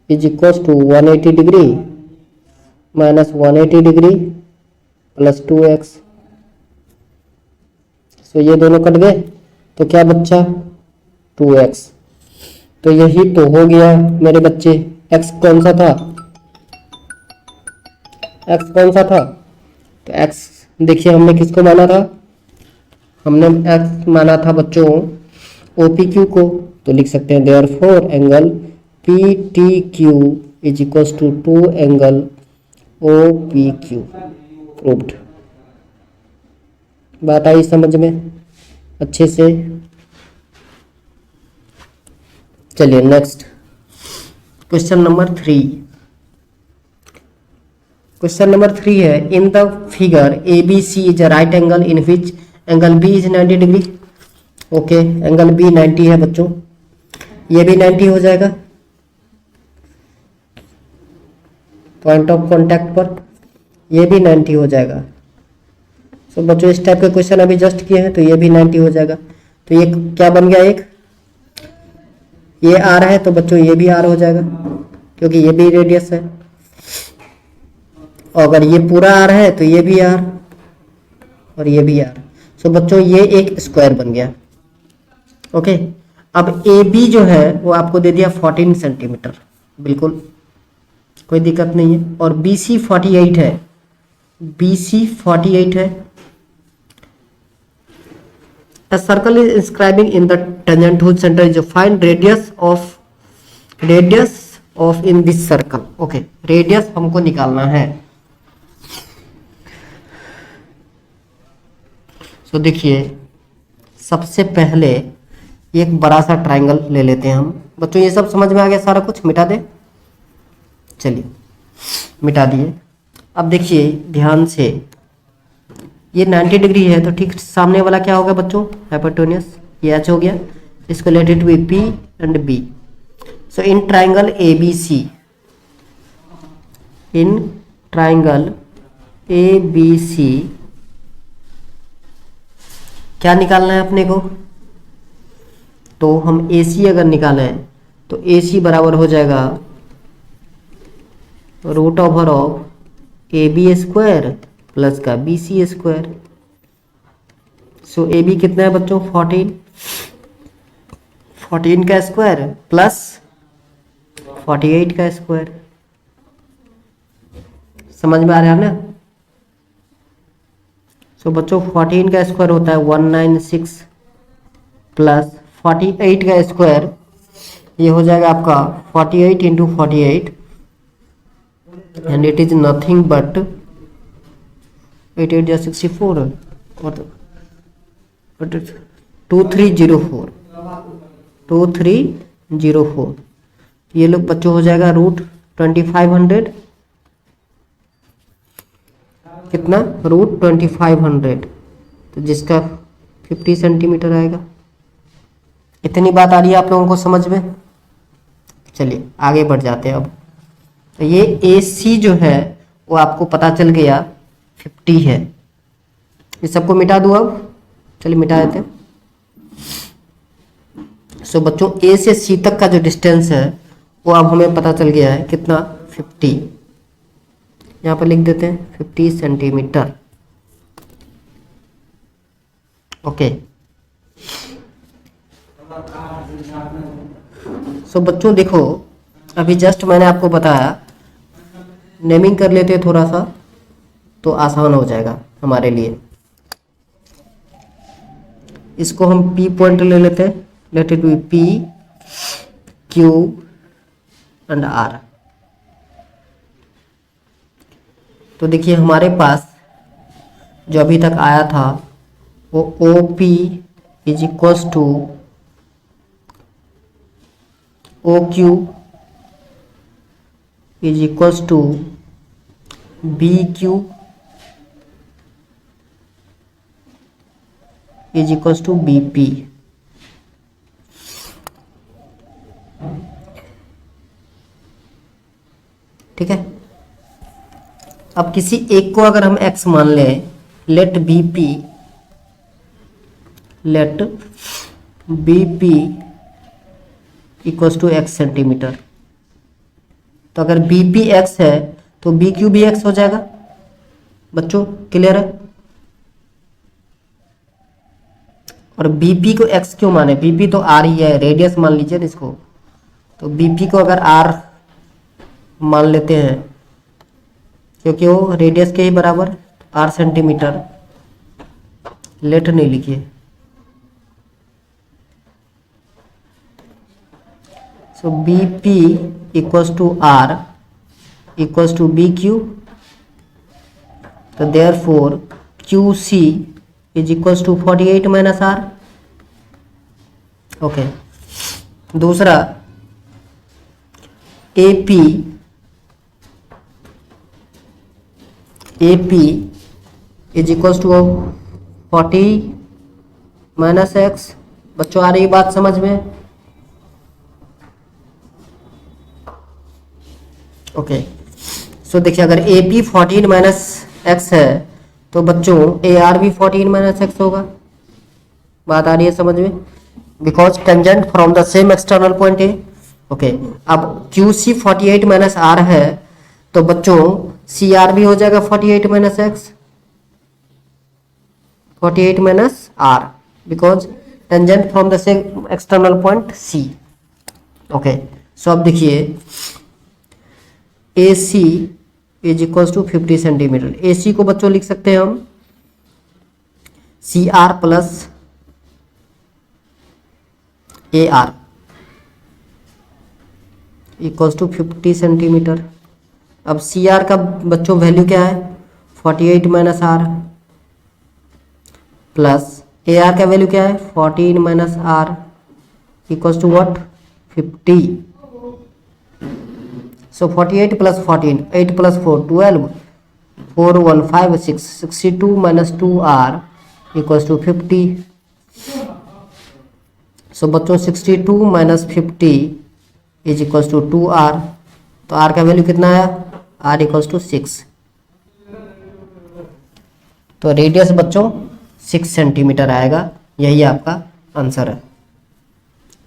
is equal to 180 degree minus 180 degree plus 2x। So ये दोनों कट गए, तो क्या बच्चा 2x। तो यही तो हो गया मेरे बच्चे। x कौन सा था, x कौन सा था, तो x देखिए हमने किसको माना था, हमने x माना था बच्चों ओ पी क्यू को। तो लिख सकते हैं therefore angle P T Q is equal to 2 angle O P Q. Proved. बात आई समझ में अच्छे से। चलिए next question number 3। Question number 3 है, in the figure A B C is a right angle in which angle B is 90 degree. Okay, angle B 90 है बच्चों, ये भी 90 हो जाएगा पॉइंट ऑफ कांटेक्ट पर, ये भी 90 हो जाएगा। सो बच्चों इस टाइप के क्वेश्चन अभी जस्ट किए हैं, तो ये भी 90 हो जाएगा। तो ये क्या बन गया, एक ये आर है, तो बच्चों ये भी आर हो जाएगा, क्योंकि ये भी रेडियस है। और अगर ये पूरा आर है तो ये भी आर और ये भी आर। सो बच्चों ये एक स्क्वायर बन गया। ओके, अब ए बी जो है वो आपको दे दिया 14 सेंटीमीटर, बिल्कुल कोई दिक्कत नहीं है। और बी सी 48 है, बी सी 48 है, A circle is inscribing in the tangent whose center is find radius of in this circle. Okay, radius हमको निकालना है. So देखिए सबसे पहले एक बड़ा सा ट्राइंगल ले लेते हैं हम. बच्चों ये सब समझ में आ गया? सारा कुछ मिटा दे. चलिए मिटा दिए. अब देखिए ध्यान से, ये 90 डिग्री है तो ठीक सामने वाला क्या होगा बच्चों? हाइपोटेन्यूस. ये एच हो गया. इसको let it be P and B. So in triangle A B C, in triangle A B C क्या निकालना है अपने को? तो हम ए सी अगर निकालें तो ए सी बराबर हो जाएगा root over of A B square plus का B C square. So A B कितना है बच्चों? 14 का स्क्वायर प्लस 48 का स्क्वायर. समझ में आ रहा है ना? सो बच्चों 14 का स्क्वायर होता है 196 प्लस 48 का स्क्वायर, ये हो जाएगा आपका 48 into 48 and it is nothing but 8 8 जा 64 और 2304 2304. ये लोग बच्चों हो जाएगा रूट 2500. कितना? रूट 2500. तो जिसका 50 सेंटीमीटर आएगा. इतनी बात आ रही है आप लोगों को समझ में? चलिए आगे बढ़ जाते हैं. अब तो ये ए सी जो है वो आपको पता चल गया 50 है. इस सबको मिटा दूँ अब. चलिए मिटा देते हैं. सो बच्चों ए से सी तक का जो डिस्टेंस है वो अब हमें पता चल गया है कितना? 50. यहाँ पर लिख देते हैं 50 सेंटीमीटर. ओके. सो बच्चों देखो अभी जस्ट मैंने आपको बताया, नेमिंग कर लेते हैं थोड़ा सा तो आसान हो जाएगा हमारे लिए. इसको हम P पॉइंट ले लेते हैं. Late it B P Q and R. तो देखिए हमारे पास जो अभी तक आया था वो OP is equals to OQ is equals to BQ is equals to BP. ठीक है. अब किसी एक को अगर हम x मान लें, let BP equals to x centimetre. तो अगर BP x है तो BQ भी x हो जाएगा. बच्चों क्लियर है? और BP को x क्यों माने? BP तो r ही है, रेडियस मान लीजिए ना इसको. तो BP को अगर r मान लेते हैं क्योंकि वो रेडियस के ही बराबर 8 सेंटीमीटर. लेट नहीं लिखिए. So BP equals to R equals to BQ. तो therefore QC is equals to 48 minus R. Okay. दूसरा AP is equals to 40 minus x. बच्चों आ रही बात समझ में? ओके. सो देखिए अगर AP 14 माइनस x है तो बच्चों AR भी 14 माइनस x होगा. बात आ रही है समझ में? Because tangent from the same external point A. Okay. अब QC 48 माइनस R है तो बच्चों CR भी हो जाएगा 48 minus x. 48 minus R because tangent from the same external point C. Okay. So अब देखिए AC is equals to 50 centimetre. AC को बच्चों लिख सकते हैं हम CR plus A R equals to 50 centimetre. अब सी आर का बच्चों वैल्यू क्या है 48 minus R, plus A R का वैल्यू क्या है 14 minus R equals to what 50। So 48 plus 14, 8 plus 4 12, 4 1 5 6, 62 minus 2 R equals to 50। So बच्चों 62 minus 50 is equals to 2 R. तो आर का वैल्यू कितना आया आर इक्वल्स टू 6। तो रेडियस बच्चों 6 सेंटीमीटर आएगा, यही आपका आंसर है।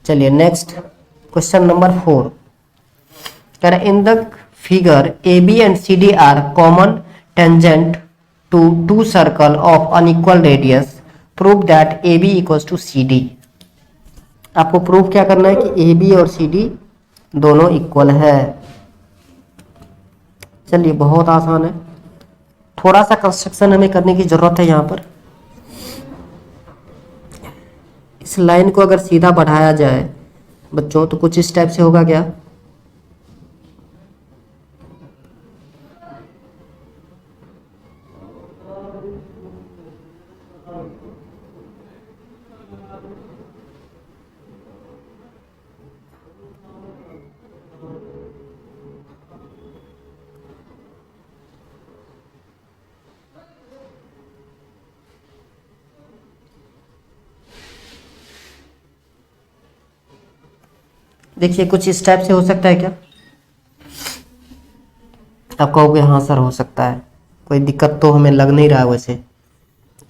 चलिए नेक्स्ट क्वेश्चन नंबर 4 कह रहा है in the figure A B and C D are common tangent to two circle of unequal radius, prove that A B equals to C D. आपको प्रूव क्या करना है कि ए बी और C D दोनों इक्वल है। चलिए बहुत आसान है, थोड़ा सा कंस्ट्रक्शन हमें करने की जरूरत है। यहाँ पर इस लाइन को अगर सीधा बढ़ाया जाए बच्चों तो कुछ इस टाइप से होगा क्या, देखिए कुछ इस टाइप से हो सकता है क्या। आप कहोगे हाँ सर हो सकता है, कोई दिक्कत तो हमें लग नहीं रहा है वैसे।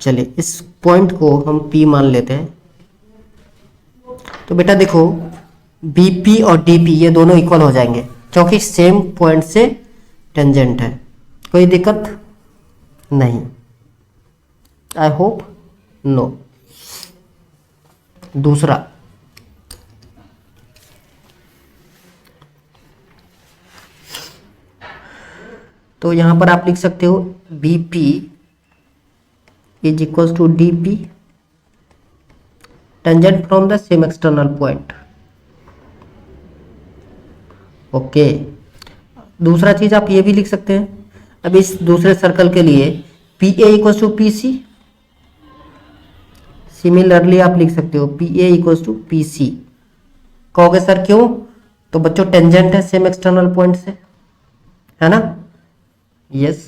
चलिए इस पॉइंट को हम P मान लेते हैं। तो बेटा देखो BP और DP ये दोनों इक्वल हो जाएंगे क्योंकि सेम पॉइंट से टेंजेंट है, कोई दिक्कत नहीं। I hope no. दूसरा तो यहां पर आप लिख सकते हो BP is equals to DP tangent from the same external point. Okay, दूसरा चीज आप ये भी लिख सकते हैं। अब इस दूसरे सर्कल के लिए PA equals to PC, similarly आप लिख सकते हो PA इक्वल्स टू PC। कहोगे सर क्यों, तो बच्चों टेंजेंट है सेम एक्सटर्नल पॉइंट से, है ना। यस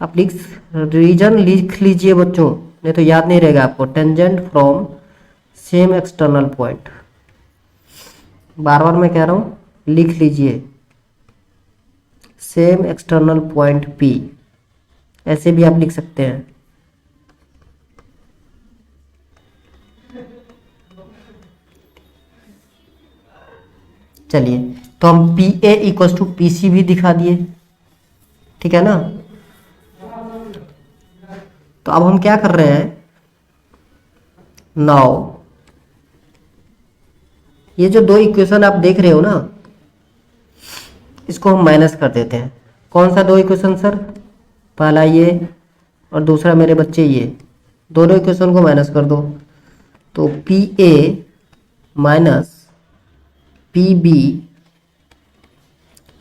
आप रीजन लिख लीजिए बच्चों, नहीं तो याद नहीं रहेगा आपको। Tangent from same external point, बार बार मैं कह रहा हूं लिख लीजिए सेम एक्सटर्नल पॉइंट P, ऐसे भी आप लिख सकते हैं। चलिए तो हम PA इक्वल्स टू PC भी दिखा दिए, ठीक है ना। तो अब हम क्या कर रहे हैं, नाउ ये जो दो इक्वेशन आप देख रहे हो ना इसको हम माइनस कर देते हैं। कौन सा दो इक्वेशन सर, पहला ये और दूसरा मेरे बच्चे ये, दोनों इक्वेशन को माइनस कर दो। तो PA minus PB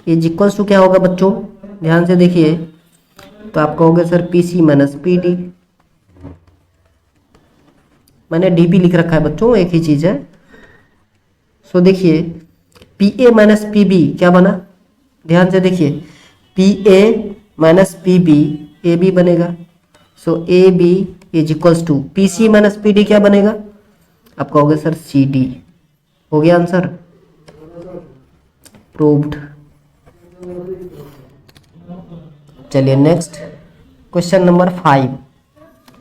is equals to क्या होगा बच्चों, ध्यान से देखिए। तो आप कहोगे सर PC माइनस PD, मैंने DP लिख रखा है बच्चों, एक ही चीज है। सो देखिए PA माइनस PB क्या बना, ध्यान से देखिए PA माइनस PB AB बनेगा। सो AB is equals to PC minus PD क्या बनेगा, आप कहोगे सर CD। हो गया आंसर, प्रूव्ड। चलिए next question number 5,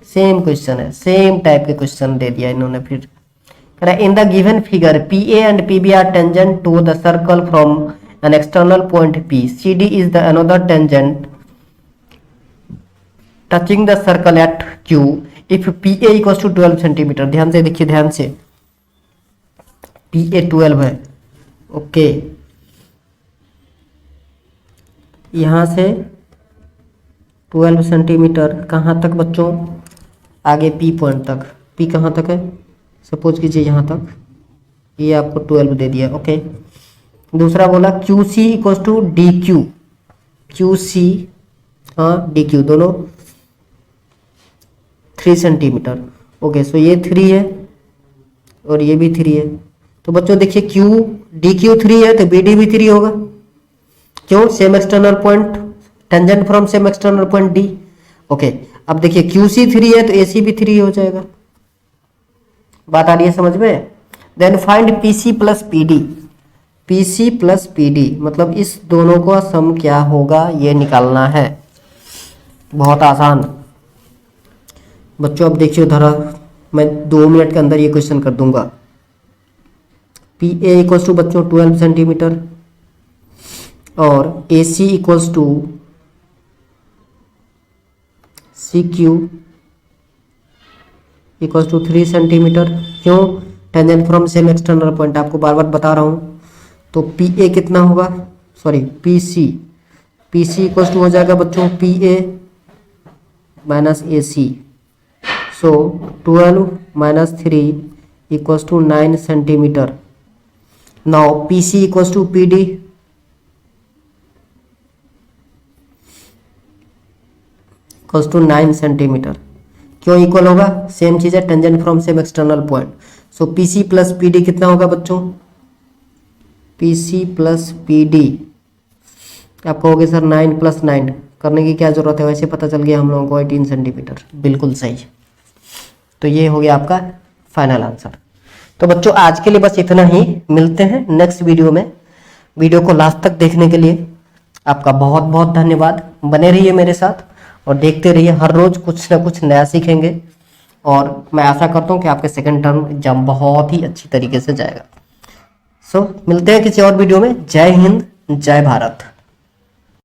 same question है, सेम टाइप के क्वेश्चन दे दिया इन्होंने। फिर in the given figure PA and PB are tangent to the circle from an external point P, CD is the another tangent touching the circle at Q if PA equals to 12 centimetre. ध्यान से देखिए, ध्यान से, PA 12 है। Okay, यहां से 12 centimetre कहाँ तक बच्चों, आगे P पॉइंट तक। P कहाँ तक है, सपोज कीजिए यहाँ तक, ये आपको 12 दे दिया। ओके, दूसरा बोला Q C equal to D Q, Q C हाँ डी क्यू दोनों 3 सेंटीमीटर। ओके, सो ये 3 है और ये भी 3 है। तो बच्चों देखिए क्यू डी क्यू 3 है तो बी डी भी 3 होगा। क्यों? Same external point, tangent from same external point D. Okay, अब देखिए क्यू सी 3 है तो ए सी भी 3 हो जाएगा। बात आ रही है समझ में? Then find P C plus P D, P C plus P D मतलब इस दोनों का सम क्या होगा ये निकालना है। बहुत आसान बच्चों, अब देखिए धरा मैं 2 मिनट के अंदर ये क्वेश्चन कर दूंगा। पी ए इक्वल्स टू बच्चों 12 सेंटीमीटर और A C equals to C Q equals to 3 centimetre. क्यों? Tangent from same external point, आपको बार बार बता रहा हूँ। तो पी ए कितना होगा, sorry P C, P C equals to हो जाएगा बच्चों P A minus A C. So 12 minus 3 equals to 9 centimetre. Now P C equals to P D, equals to 9 centimetre. क्यों इक्वल होगा? सेम चीज है, tangent from same external point. So P C plus P D कितना होगा बच्चों? P C plus P D आप कहोगे sir 9 plus 9 करने की क्या जरूरत है, वैसे पता चल गया हम लोगों को 18 सेंटीमीटर। बिल्कुल सही। तो ये हो गया आपका फाइनल आंसर। तो बच्चों आज के लिए बस इतना ही, मिलते हैं नेक्स्ट वीडियो में। वीडियो को लास्ट तक देखने के लिए आपका बहुत बहुत धन्यवाद। बने रहिए मेरे साथ और देखते रहिए, हर रोज कुछ ना कुछ नया सीखेंगे और मैं आशा करता हूँ कि आपके सेकंड टर्म एग्जाम बहुत ही अच्छी तरीके से जाएगा। सो मिलते हैं किसी और वीडियो में। जय हिंद, जय भारत।